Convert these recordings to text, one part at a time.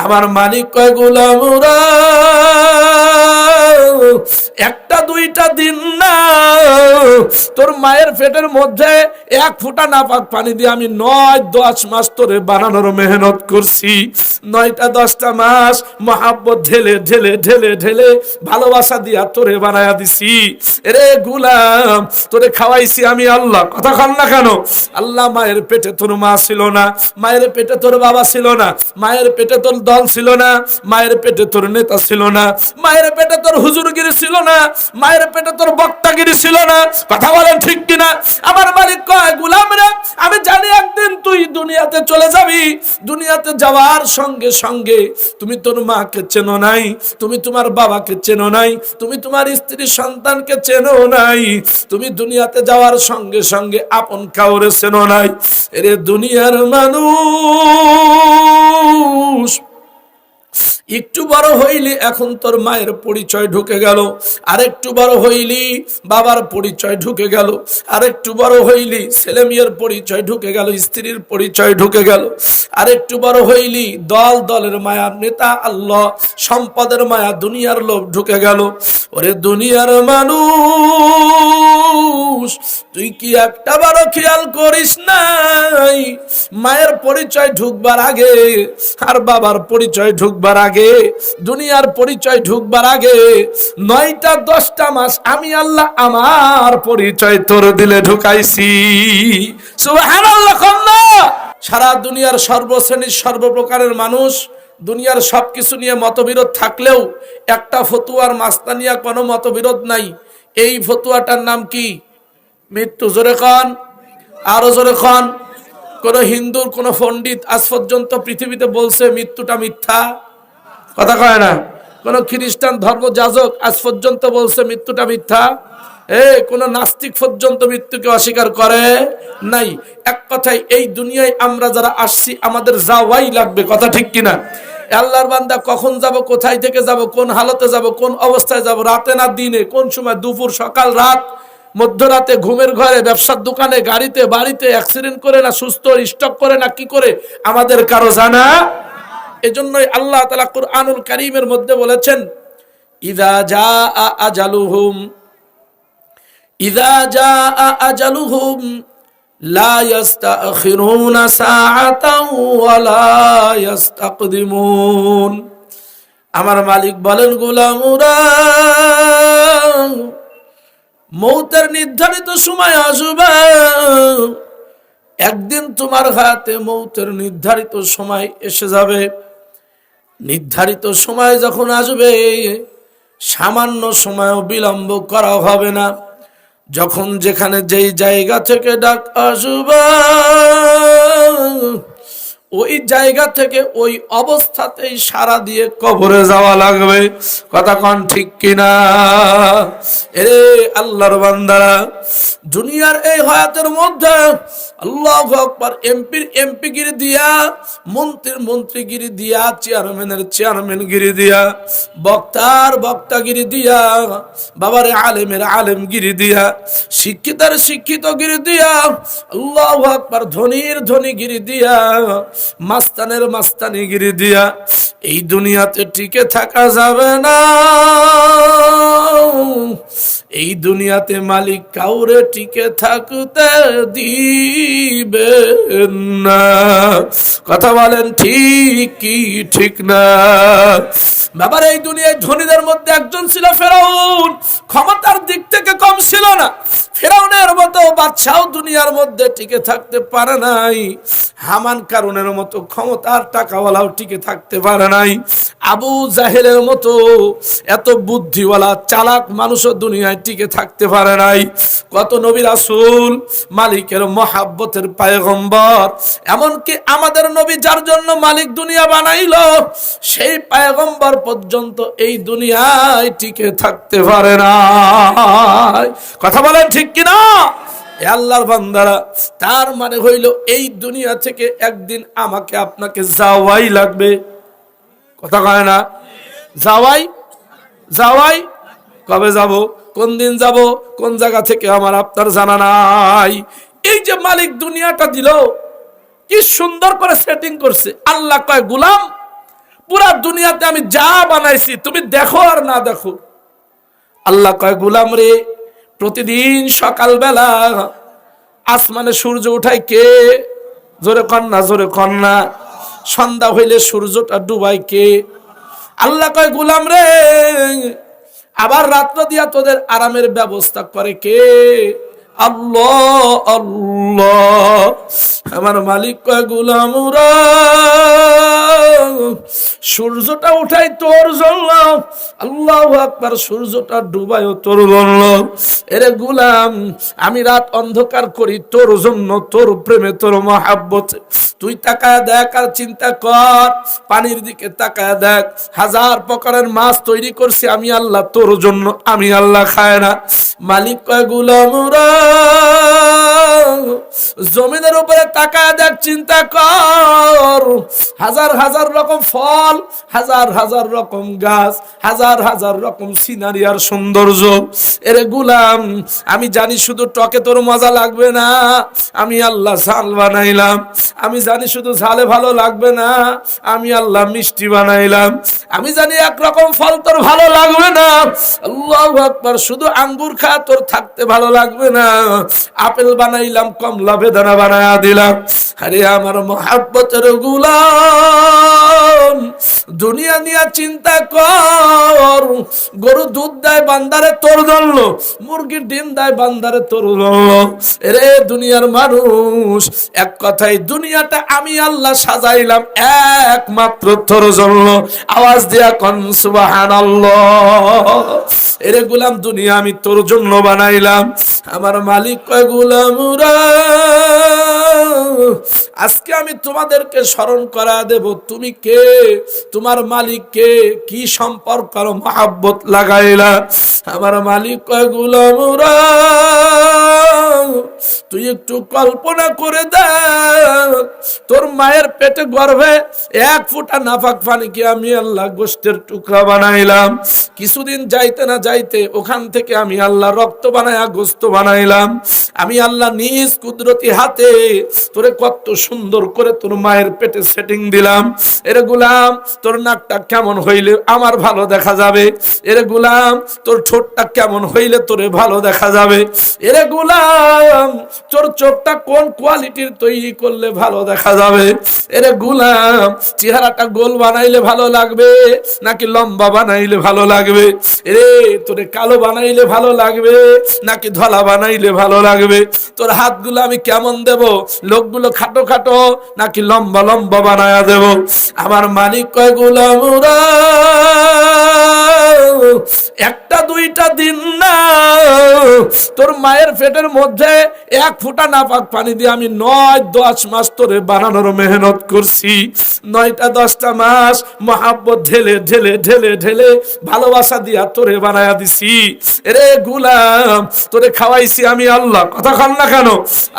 আমার মালিক কয় গোলামরা একটা দুইটা দিন না, তোর মায়ের পেটের মধ্যে এক ফোঁটা নাপাক পানি দিয়ে আমি 9-10 মাস তোরে বানানোর মেহনত করছি। 9টা-10টা মাস মহাব্বত ঢেলে ঢেলে ঢেলে ঢেলে ভালোবাসা দিয়া তোরে বানায়া দিছি রে গোলাম, তোরে খাওয়াইছি আমি আল্লাহ। কথা কন না কেন? আল্লাহ মায়ের পেটে তোর মা ছিল না, মায়ের পেটে তোর বাবা ছিল না, মায়ের পেটে তোর দল ছিল না, মায়ের পেটে তোর নেতা ছিল না, মায়ের পেটে তোর হুজুরগিরি ছিল না, মায়ের পেটে তোর বক্তাগিরি ছিল না। কথা বলেন ঠিক কিনা? আমার মালিক কয় গোলাম রে, আমি জানি একদিন তুই দুনিয়াতে চলে যাবি। দুনিয়াতে যাওয়ার সঙ্গে সঙ্গে তুমি তোর মাকে চেনো নাই, তুমি তোমার বাবাকে চেনো নাই, তুমি তোমার স্ত্রী সন্তানকে চেনো নাই, তুমি দুনিয়াতে যাওয়ার সঙ্গে সঙ্গে আপন কাউরে চেনো নাই। এরে দুনিয়ার মানুষ, একটু বড় হইলি এখন তোর মায়ের পরিচয় ঢুকে গেল, আরেকটু বড় হইলি বাবার পরিচয় ঢুকে গেল, আরেকটু বড় হইলি ছেলে মেয়ের পরিচয় ঢুকে গেল, স্ত্রীর পরিচয় ঢুকে গেল, আরেকটু বড় হইলি দল দলের মায়া, নেতা আল্লাহ, সম্পদের মায়া, দুনিয়ার লোভ ঢুকে গেল। ওরে দুনিয়ার মানুষ, তুই কি একটা বড় খেয়াল করিস নাই? মায়ের পরিচয় ঢুকবার আগে আর বাবার পরিচয় ঢুকবার আগে, দুনিয়ার পরিচয় ঢুকবার আগে 9টা-10টা মাস আমি আল্লাহ আমার পরিচয় তোর দিলে ঢুকাইছি। সুবহানাল্লাহ। সারা দুনিয়ার সর্বশ্রেণীর সর্বপ্রকারের মানুষ, দুনিয়ার সবকিছু নিয়ে মতবিরোধ থাকলেও একটা ফতুয়ার মাসলা নিয়ে কোনো মতবিরোধ নাই। এই ফতুয়াটার নাম কি? মৃত্যু। জোরে খান, আরো জোরে খান। কোন হিন্দুর কোন পণ্ডিত আজ পর্যন্ত পৃথিবীতে বলছে মৃত্যুটা মিথ্যা? কথা কয় না। কোন খ্রিস্টান ধর্মযাজক আজ পর্যন্ত বলছে মৃত্যুটা মিথ্যা? কোন নাস্তিক পর্যন্ত মৃত্যুকে অস্বীকার করে নাই। এক কথায় এই দুনিয়ায় আমরা যারা আসছি আমাদের যাওয়াই লাগবে। কথা ঠিক কিনা? আল্লাহর বান্দা কখন যাব, কোথায় থেকে যাব, কোন হালতে যাব, কোন অবস্থায় যাব, রাতে না দিনে, কোন সময়, দুপুর, সকাল, রাত, মধ্যরাতে, ঘুমের ঘরে, ব্যবসার দোকানে, গাড়িতে, বাড়িতে, অ্যাক্সিডেন্ট করে না সুস্থ স্টক করে না কি করে আমাদের কারো জানা। এজন্যই আল্লাহ তাআলা কুরআনুল কারীমের মধ্যে বলেছেন, ইযা জাআ আজালুহুম, ইযা জাআ আজালুহুম লা ইস্তাখিরুনা সাআতাও ওয়া লা ইস্তাকদিমুন। আমার মালিক বলেন গোলামরা, মৌতের নির্ধারিত সময় আসবে। একদিন তোমার হাতে মৌতের নির্ধারিত সময় এসে যাবে। নির্ধারিত সময় যখন আসবে সামান্য সময়ও বিলম্ব করা হবে না। যখন যেখানে যেই জায়গা থেকে ডাক আসবে ওই জায়গা থেকে ওই অবস্থাতেই সারা দিয়ে কবরে যাওয়া লাগবে। কথা কন ঠিক কিনা? এরে আল্লাহর বান্দারা, দুনিয়ার এই হায়াতের মধ্যে আল্লাহু আকবার, এমপির এমপিগিরি দিয়া, মন্ত্রীর মন্ত্রীগিরি দিয়া, চেয়ারম্যানের চেয়ারম্যানগিরি দিয়া, বক্তার বক্তাগিরি দিয়া, বাবারে আলেমের আলেমগিরি দিয়া, শিক্ষিতের শিক্ষিতগিরি দিয়া, আল্লাহু আকবার, ধনীর ধনীগিরি দিয়া, মাস্তানের মাস্তানিগিরি দিয়া এই দুনিয়াতে টিকে থাকা যাবে না। এই দুনিয়াতে মালিক কাউরে টিকে থাকতে দিবেন না। কথা বলেন ঠিক কি ঠিক না? বাবার এই দুনিয়ায় ধনীদের মধ্যে একজন ছিল ফেরাউন। ক্ষমতার দিক থেকে কম ছিল না। ফেরাউনের মতো বাদশাও দুনিয়ার মধ্যে টিকে থাকতে পারে নাই। হামান কারুনের মতো ক্ষমতার টাকাওয়ালাও টিকে থাকতে পারে নাই। আবু জাহেলের মতো এত বুদ্ধিওয়ালা চালাক মানুষও দুনিয়ায় টিকে থাকতে পারে নাই। কত নবী রাসূল, মালিকের মহাব্বতের পয়গম্বর, এমনকি আমাদের নবী যার জন্য মালিক দুনিয়া বানাইলো সেই পয়গম্বর পর্যন্ত এই দুনিয়ায় টিকে থাকতে পারে না। কথা বলেন ঠিক কিনা? আল্লাহর বান্দারা, তার মানে হইল এই দুনিয়া থেকে একদিন আমাকে আপনাকে যাওয়াই লাগবে। কথা কয় না? যাওয়াই। কবে যাব, কোন দিন যাব, কোন জায়গা থেকে আমার আপনার জানা নাই। এই যে মালিক দুনিয়াটা দিল, কি সুন্দর করে সেটিং করছে। আল্লাহ কয় গোলাম, পুরা দুনিয়াতে আমি যা বানাইছি তুমি দেখো আর না দেখো। আল্লাহ কয় গোলাম রে, প্রতিদিন সকালবেলা আসমানে সূর্য উঠায় কে? জোরে কন্যা, জোরে কন্যা। সন্ধ্যা হইলে সূর্যটা ডুবাই কে? আল্লাহ কয় গোলাম রে, আবার রাত্র দিয়া তোদের আরামের ব্যবস্থা করে কে? আল্লাহ আল্লাহ। আমার মালিক কয় গোলাম রে, সূর্যটা উঠাই তোর জন্য, আল্লাহু আকবার, সূর্যটা ডুবাইও তোর জন্য। এরে গোলাম, আমি রাত অন্ধকার করি তোর জন্য, তোর প্রেমে, তোর মহাব্বতে। তুই তাকায় দেখ আর চিন্তা কর, পানির দিকে তাকায় দেখ, হাজার প্রকারের মাছ তৈরি করছি আমি আল্লাহ তোর জন্য, আমি আল্লাহ খায় না। মালিক কয় গোলাম রে, জমিনের উপরে তাকায় দেখ, চিন্তা কর, হাজার হাজার রকম ফল, হাজার হাজার রকম গাছ, হাজার হাজার রকম সিনারি আর সৌন্দর্য। এরে গোলাম, আমি জানি শুধু টকে তোর মজা লাগবে না, আমি আল্লাহ ঝাল বানাইলাম। আমি জানি শুধু ঝালে ভালো লাগবে না, আমি আল্লাহ মিষ্টি বানাইলাম। আমি জানি একরকম ফল তোর ভালো লাগবে না, আল্লাহু আকবার, শুধু আঙ্গুর খা তোর থাকতে ভালো লাগবে না, আপেল বানাইলাম, কমলা বেদানা বানায়া দিলাম। আরে আমার মহাব্বতের গোলাম, দুনিয়া নিয়ে চিন্তা কর, গরু দুধ দেয় বান্দারে তোর জন্য, মুরগি ডিম দেয় বান্দারে তোর জন্য। রে দুনিয়ার মানুষ, এক কথায় দুনিয়াটা আমি আল্লাহ সাজাইলাম একমাত্র তোর জন্য। আওয়াজ দিয়া কোন সুবহানাল্লাহ। এরে গোলাম, দুনিয়া আমি তোর জন্য বানাইলাম। আমার মালিক কয় গোলাম রে, আজকে আমি তোমাদেরকে স্মরণ করা দেব, তুমি কে, তোমার মালিক কে, কি সম্পর্ক আর মহব্বত লাগাইলা। আমার মালিক কয় গোলাম রে, তুই একটু কল্পনা করে দেখ, তোর মায়ের পেটে গর্ভে এক ফোঁটা নাপাক পানি কি আমি আল্লাহ গোশতের টুকরা বানাইলাম। কিছুদিন যাইতে না যাইতে ওখান থেকে আমি আল্লাহ রক্ত বানায়া গোশত বানাইলাম। আমি আল্লাহ নিজ কুদরতি হাতে তোরে কত সুন্দর করে তোর মায়ের পেটে সেটিং দিলাম। এরে গোলাম, তোর নাকটা কেমন হইলে আমার ভালো দেখা যাবে, এরে গোলাম, তোর ঠোঁটটা কেমন হইলে তোরে ভালো দেখা যাবে, এরে গোলাম, তোর চোখটা কোন কোয়ালিটির তৈরি করলে ভালো দেখা যাবে, এরে গোলাম, চেহারাটা গোল বানাইলে ভালো লাগবে নাকি লম্বা বানাইলে ভালো লাগবে, এরে তোরে কালো বানাইলে ভালো লাগবে নাকি ধলা বানাইলে ভালো লাগবে, তোর হাতগুলো আমি কেমন দেব, লোকগুলো খাটো খাটো নাকি লম্বা লম্বা বানায়া দেব। আমার মালিক কয় গোলাম রে, একটা দুইটা দিন না, তোর মায়ের পেটের মধ্যে এক ফোঁটা নাপাক পানি দিয়ে আমি 9-10 মাস তোরে বানানোর মেহনত করছি। 9টা-10টা মাস মহাব্বত ঢেলে ঢেলে ঢেলে ঢেলে ভালোবাসা দিয়া তোরে বানায়া দিছি। রে গোলাম, তোরে খাওয়াইছি আমি আল্লাহ, কথা কন না কেন?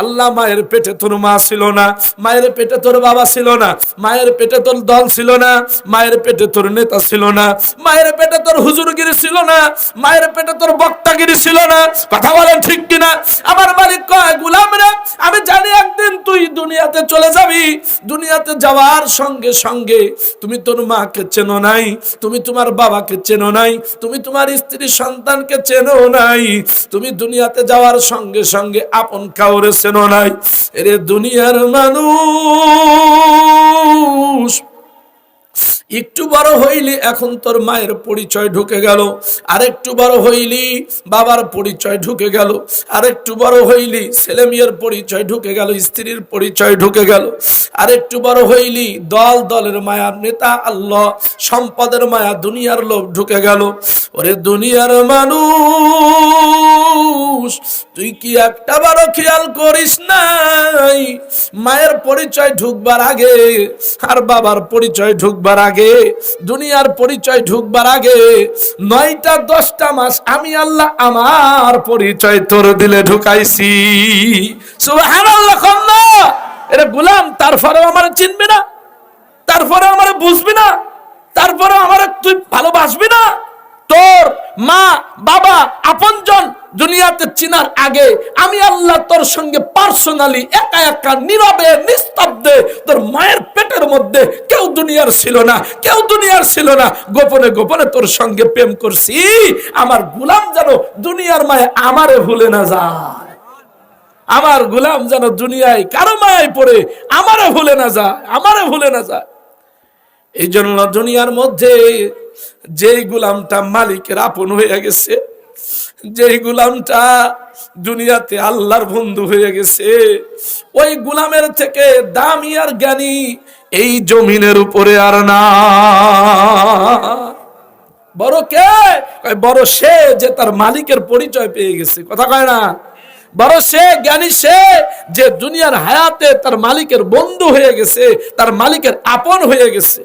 আল্লাহ, মায়ের পেটে তোর মা ছিল না, মায়ের পেটে তোর বাবা ছিল না, মায়ের পেটে তোর দল ছিল না, মায়ের পেটে তোর নেতা ছিল না, মায়ের পেটে তোর হুজুরগিরি ছিল না, মায়ের পেটে তোর বক্তাগিরি ছিল না। কথা বলেন ঠিক কিনা? আমার মালিক কয় গোলাম রে, আমি জানি একদিন তুই দুনিয়াতে চলে যাবি, দুনিয়াতে যাওয়ার সঙ্গে সঙ্গে তুমি তোর মাকে চেনো নাই, তুমি তোমার বাবাকে চেনো নাই, তুমি তোমার স্ত্রী সন্তানকে চেনো নাই, তুমি দুনিয়াতে যাওয়ার সঙ্গে সঙ্গে আপন কাউরে চেনো নাই। এরে দুনিয়ার মানুষ, একটু বড় হইলি এখন তোর মায়ের পরিচয় ঢুকে গেল, আরেকটু বড় হইলি বাবার পরিচয় ঢুকে গেল, আরেকটু বড় হইলি ছেলে মেয়ের পরিচয় ঢুকে গেল, স্ত্রীর পরিচয় ঢুকে গেল, আরেকটু বড় হইলি দল দলের মায়া, নেতা আল্লাহ, সম্পদের মায়া, দুনিয়ার লোভ ঢুকে গেল। ওরে দুনিয়ার মানুষ, তুই কি একটা বারো খেয়াল করিস নাই, মায়ের পরিচয় ঢুকবার আগে আর বাবার পরিচয় ঢুকবার আগে, দুনিয়ার পরিচয় ঢুকবার আগে 9টা-10টা মাস আমি আল্লাহ আমার পরিচয় তোর দিলে ঢুকাইছি। সুবহানাল্লাহ। খন্না এরে গোলাম, তারপরে আমার চিনবি না, তারপরে আমার বুঝবি না, তারপরে আমার তুই ভালোবাসবি না? তোর মা বাবা আপনজন দুনিয়াতে চিনার আগে আমি আল্লাহ তোর সঙ্গে পার্সোনালি একা একা নীরবে নিস্তব্ধে তোর মায়ের পেটের মধ্যে কেউ দুনিয়ার ছিল না, কেউ দুনিয়ার ছিল না, গোপনে গোপনে তোর সঙ্গে প্রেম করছি। আমার গোলাম যেন দুনিয়ার মায়ে আমারে ভুলে না যায়, আমার গোলাম যেন দুনিয়ায় কারো মায়ায় পড়ে আমারে ভুলে না যায়, আমারে ভুলে না যায়। এই জন্য দুনিয়ার মধ্যে যেই গোলামটা মালিকের আপন হয়ে গেছে, যেই গোলামটা দুনিয়াতে আল্লাহর বন্ধু হয়ে গেছে, ওই গোলামের থেকে দামি আর জ্ঞানী এই জমিনের উপরে আর না। বড় কে? বড় সে যে তার মালিকের পরিচয় পেয়ে গেছে, কথা কয় না? বড় সে, জ্ঞানী সে যে দুনিয়ার হায়াতে তার মালিকের বন্ধু হয়ে গেছে, তার মালিকের আপন হয়ে গেছে।